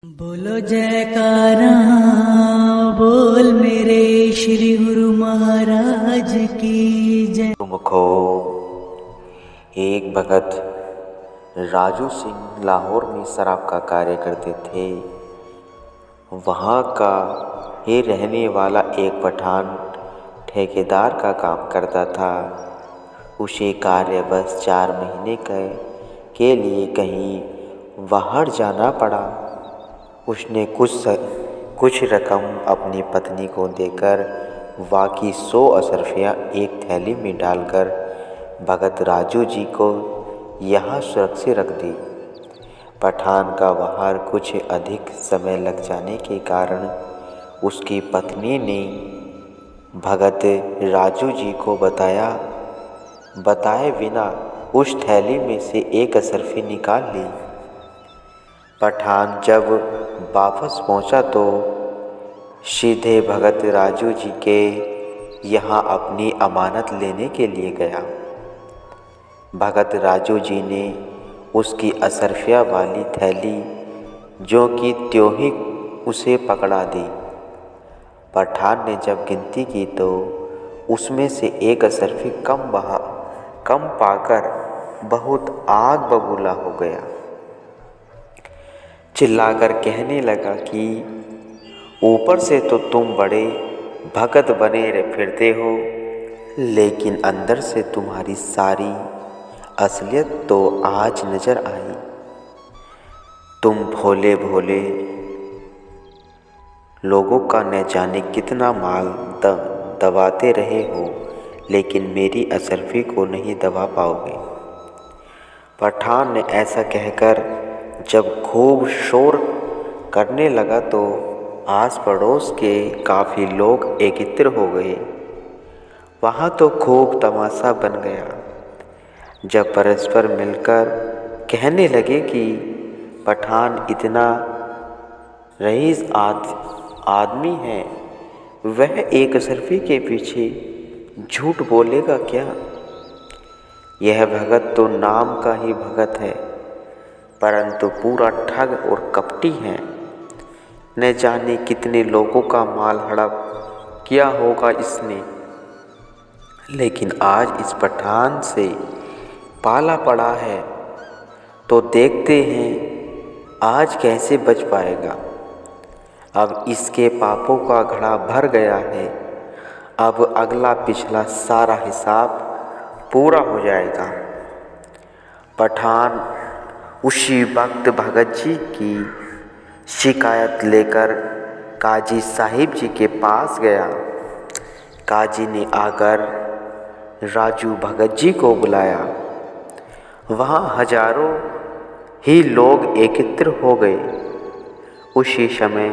बोलो जयकारा बोल मेरे श्री गुरु महाराज की जय। मुखो एक भगत राजू सिंह लाहौर में शराब का कार्य करते थे। वहाँ का ही रहने वाला एक पठान ठेकेदार का काम करता था। उसे कार्य बस 4 महीने के लिए कहीं बाहर जाना पड़ा। उसने कुछ रकम अपनी पत्नी को देकर बाकी 100 अशर्फियाँ एक थैली में डालकर भगत राजू जी को यहाँ सुरक्षित रख दी। पठान का बाहर कुछ अधिक समय लग जाने के कारण उसकी पत्नी ने भगत राजू जी को बताए बिना उस थैली में से एक अशर्फी निकाल ली। पठान जब वापस पहुंचा तो सीधे भगत राजू जी के यहाँ अपनी अमानत लेने के लिए गया। भगत राजू जी ने उसकी अशर्फिया वाली थैली जो कि त्यों ही उसे पकड़ा दी। पठान ने जब गिनती की तो उसमें से एक अशर्फी कम पाकर बहुत आग बबूला हो गया। चिल्लाकर कहने लगा कि ऊपर से तो तुम बड़े भगत बने फिरते हो, लेकिन अंदर से तुम्हारी सारी असलियत तो आज नजर आई। तुम भोले भोले लोगों का न जाने कितना माल दबाते रहे हो, लेकिन मेरी अशर्फी को नहीं दबा पाओगे। पठान ने ऐसा कहकर जब खूब शोर करने लगा तो आस पड़ोस के काफ़ी लोग एकत्र हो गए। वहाँ तो खूब तमाशा बन गया। जब परस्पर मिलकर कहने लगे कि पठान इतना रईस आदमी है, वह एक अशर्फी के पीछे झूठ बोलेगा क्या? यह भगत तो नाम का ही भगत है, परंतु पूरा ठग और कपटी है। न जाने कितने लोगों का माल हड़प किया होगा इसने, लेकिन आज इस पठान से पाला पड़ा है तो देखते हैं आज कैसे बच पाएगा। अब इसके पापों का घड़ा भर गया है। अब अगला पिछला सारा हिसाब पूरा हो जाएगा। पठान उसी वक्त भगत जी की शिकायत लेकर काजी साहिब जी के पास गया। काजी ने आकर राजू भगत जी को बुलाया। वहाँ हजारों ही लोग एकत्र हो गए। उसी समय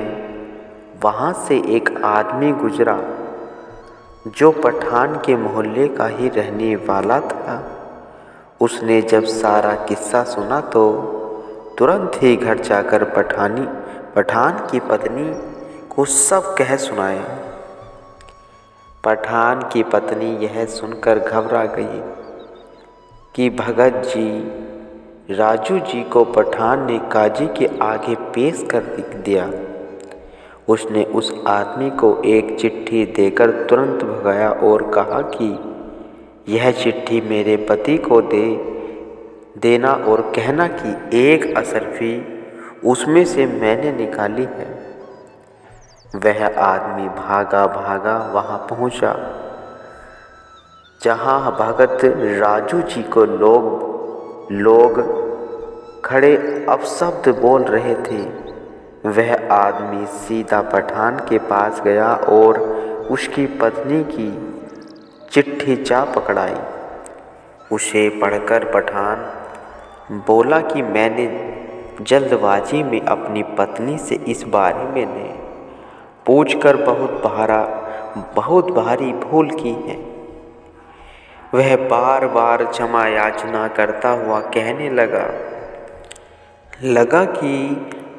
वहाँ से एक आदमी गुजरा जो पठान के मोहल्ले का ही रहने वाला था। उसने जब सारा किस्सा सुना तो तुरंत ही घर जाकर पठान की पत्नी को सब कह सुनाया। पठान की पत्नी यह सुनकर घबरा गई कि भगत जी राजू जी को पठान ने काजी के आगे पेश कर दिया। उसने उस आदमी को एक चिट्ठी देकर तुरंत भगाया और कहा कि यह चिट्ठी मेरे पति को देना और कहना कि एक अशर्फी उसमें से मैंने निकाली है। वह आदमी भागा वहाँ पहुँचा जहाँ भगत राजू जी को लोग खड़े अपशब्द बोल रहे थे। वह आदमी सीधा पठान के पास गया और उसकी पत्नी की चिट्ठी जा पकड़ाई। उसे पढ़कर पठान बोला कि मैंने जल्दबाजी में अपनी पत्नी से इस बारे में पूछकर बहुत भारी भूल की है। वह बार बार क्षमा याचना करता हुआ कहने लगा कि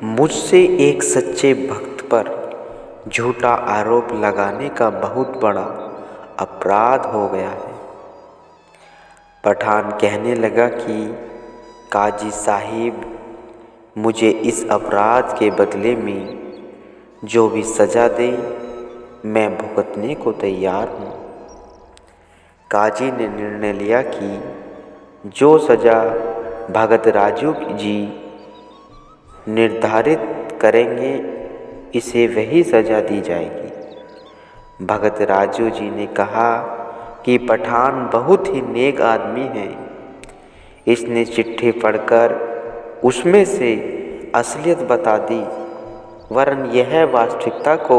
मुझसे एक सच्चे भक्त पर झूठा आरोप लगाने का बहुत बड़ा अपराध हो गया है। पठान कहने लगा कि काजी साहिब मुझे इस अपराध के बदले में जो भी सज़ा दे मैं भुगतने को तैयार हूँ। काजी ने निर्णय लिया कि जो सज़ा भगत राजू जी निर्धारित करेंगे इसे वही सज़ा दी जाएगी। भगत राजू जी ने कहा कि पठान बहुत ही नेक आदमी है। इसने चिट्ठी पढ़कर उसमें से असलियत बता दी, वरन यह वास्तविकता को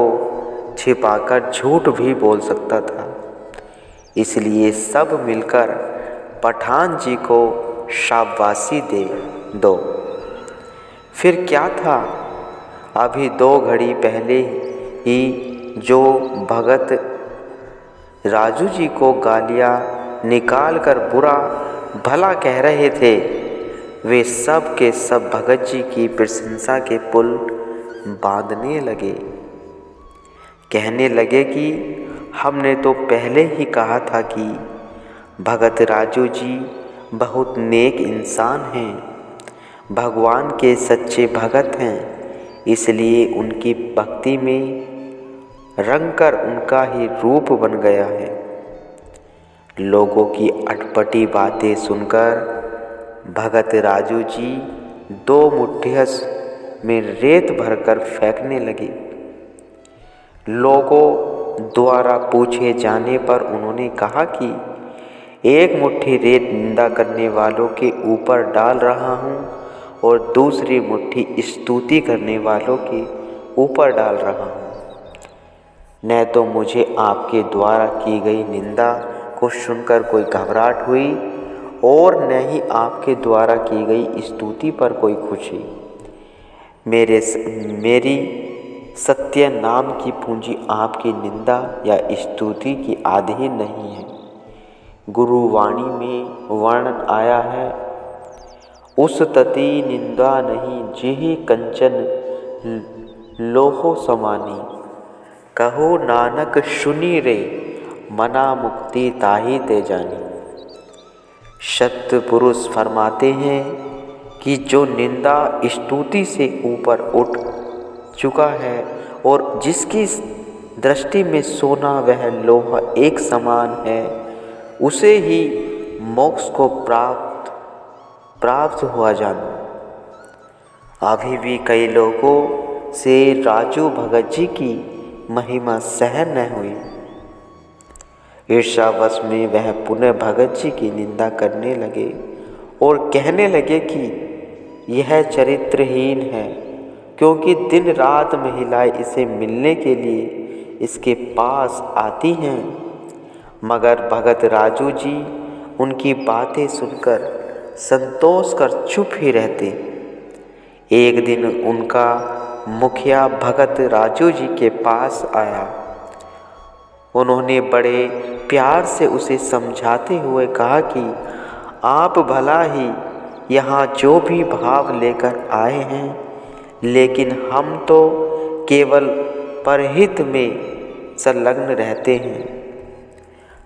छिपाकर झूठ भी बोल सकता था। इसलिए सब मिलकर पठान जी को शाबाशी दे दो। फिर क्या था, अभी 2 घड़ी पहले ही जो भगत राजू जी को गालियाँ निकाल कर बुरा भला कह रहे थे, वे सब के सब भगत जी की प्रशंसा के पुल बांधने लगे। कहने लगे कि हमने तो पहले ही कहा था कि भगत राजू जी बहुत नेक इंसान हैं, भगवान के सच्चे भगत हैं, इसलिए उनकी भक्ति में रंगकर उनका ही रूप बन गया है। लोगों की अटपटी बातें सुनकर भगत राजू जी 2 मुट्ठियों में रेत भरकर फेंकने लगे। लोगों द्वारा पूछे जाने पर उन्होंने कहा कि 1 मुट्ठी रेत निंदा करने वालों के ऊपर डाल रहा हूँ और दूसरी मुट्ठी स्तुति करने वालों के ऊपर डाल रहा हूँ। न तो मुझे आपके द्वारा की गई निंदा को सुनकर कोई घबराहट हुई और न ही आपके द्वारा की गई स्तुति पर कोई खुशी। मेरी सत्य नाम की पूंजी आपकी निंदा या स्तुति की आधीन नहीं है। गुरुवाणी में वर्णन आया है, उस तति निंदा नहीं जिहि कंचन लोहो समानी, कहो नानक सुनी रे मना मुक्ति ताहि ते जानी। सत्य पुरुष फरमाते हैं कि जो निंदा स्तुति से ऊपर उठ चुका है और जिसकी दृष्टि में सोना वह लोहा एक समान है, उसे ही मोक्ष को प्राप्त हुआ जानो। अभी भी कई लोगों से राजू भगत जी की महिमा सहन न हुई। ईर्ष्यावश में वह पुनः भगत जी की निंदा करने लगे और कहने लगे कि यह चरित्रहीन है, क्योंकि दिन रात महिलाएं इसे मिलने के लिए इसके पास आती हैं। मगर भगत राजू जी उनकी बातें सुनकर संतोष कर चुप ही रहते। एक दिन उनका मुखिया भगत राजू जी के पास आया। उन्होंने बड़े प्यार से उसे समझाते हुए कहा कि आप भला ही यहाँ जो भी भाव लेकर आए हैं, लेकिन हम तो केवल परहित में संलग्न रहते हैं।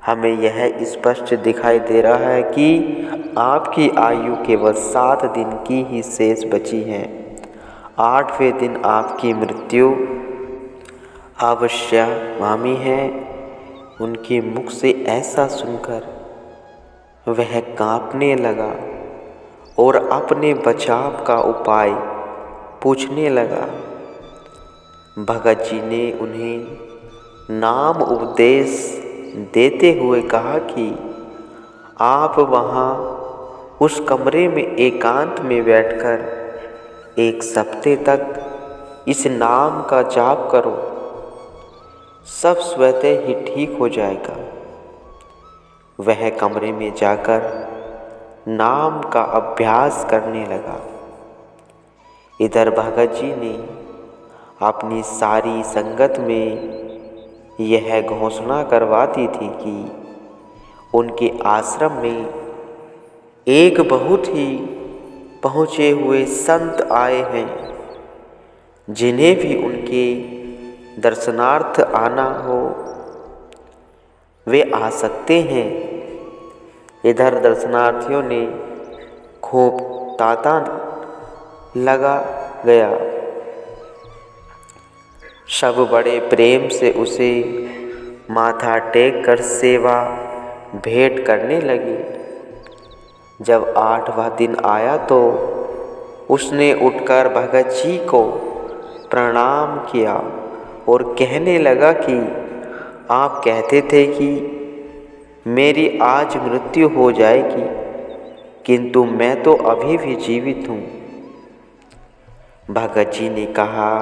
हमें यह स्पष्ट दिखाई दे रहा है कि आपकी आयु केवल 7 दिन की ही शेष बची है। 8वें दिन आपकी मृत्यु अवश्यगामी है। उनके मुख से ऐसा सुनकर वह कांपने लगा और अपने बचाव का उपाय पूछने लगा। भगत जी ने उन्हें नाम उपदेश देते हुए कहा कि आप वहाँ उस कमरे में एकांत में बैठकर 1 हफ्ते तक इस नाम का जाप करो, सब स्वतः ही ठीक हो जाएगा। वह कमरे में जाकर नाम का अभ्यास करने लगा। इधर भगत जी ने अपनी सारी संगत में यह घोषणा करवा दी थी कि उनके आश्रम में एक बहुत ही पहुँचे हुए संत आए हैं, जिन्हें भी उनके दर्शनार्थ आना हो वे आ सकते हैं। इधर दर्शनार्थियों ने खूब ताता लगा गया। सब बड़े प्रेम से उसे माथा टेक कर सेवा भेंट करने लगे। जब 8वां दिन आया तो उसने उठकर भगत जी को प्रणाम किया और कहने लगा कि आप कहते थे कि मेरी आज मृत्यु हो जाएगी, किंतु मैं तो अभी भी जीवित हूँ। भगत जी ने कहा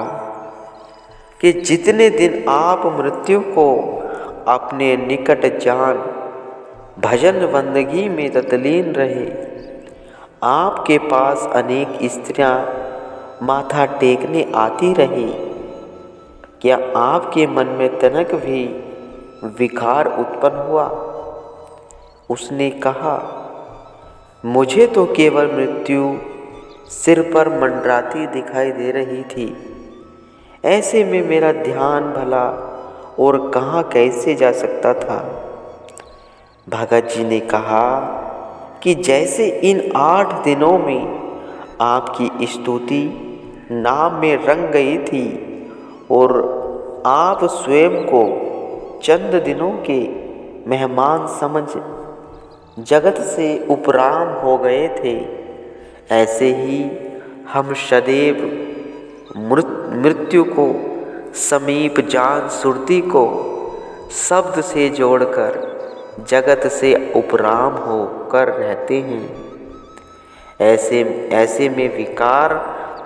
कि जितने दिन आप मृत्यु को अपने निकट जान भजन बंदगी में तल्लीन रहे, आपके पास अनेक स्त्रियां माथा टेकने आती रही। क्या आपके मन में तनक भी विकार उत्पन्न हुआ? उसने कहा, मुझे तो केवल मृत्यु सिर पर मंडराती दिखाई दे रही थी। ऐसे में मेरा ध्यान भला और कहाँ कैसे जा सकता था। भगत जी ने कहा कि जैसे इन 8 दिनों में आपकी स्तुति नाम में रंग गई थी और आप स्वयं को चंद दिनों के मेहमान समझ जगत से उपराम हो गए थे, ऐसे ही हम सदैव मृत्यु को समीप जान सुरती को शब्द से जोड़कर जगत से उपराम होकर रहते हैं। ऐसे में विकार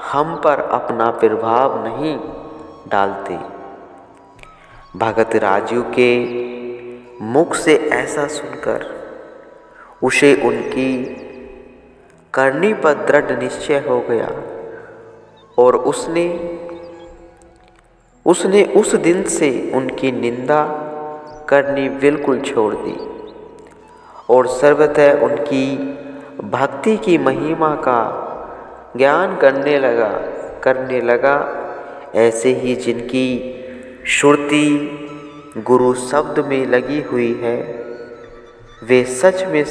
हम पर अपना प्रभाव नहीं डालते। भगत राजू के मुख से ऐसा सुनकर उसे उनकी करनी पर दृढ़ निश्चय हो गया और उसने उस दिन से उनकी निंदा करनी बिल्कुल छोड़ दी और सर्वतः उनकी भक्ति की महिमा का ज्ञान करने लगा। ऐसे ही जिनकी श्रुति गुरु शब्द में लगी हुई है, वे सच में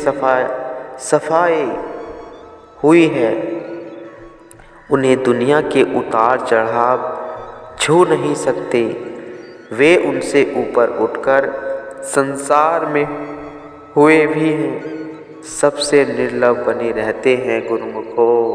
सफाई हुई है। उन्हें दुनिया के उतार चढ़ाव छू नहीं सकते। वे उनसे ऊपर उठकर संसार में हुए भी हैं, सबसे निर्लभ बने रहते हैं गुरुमुखो।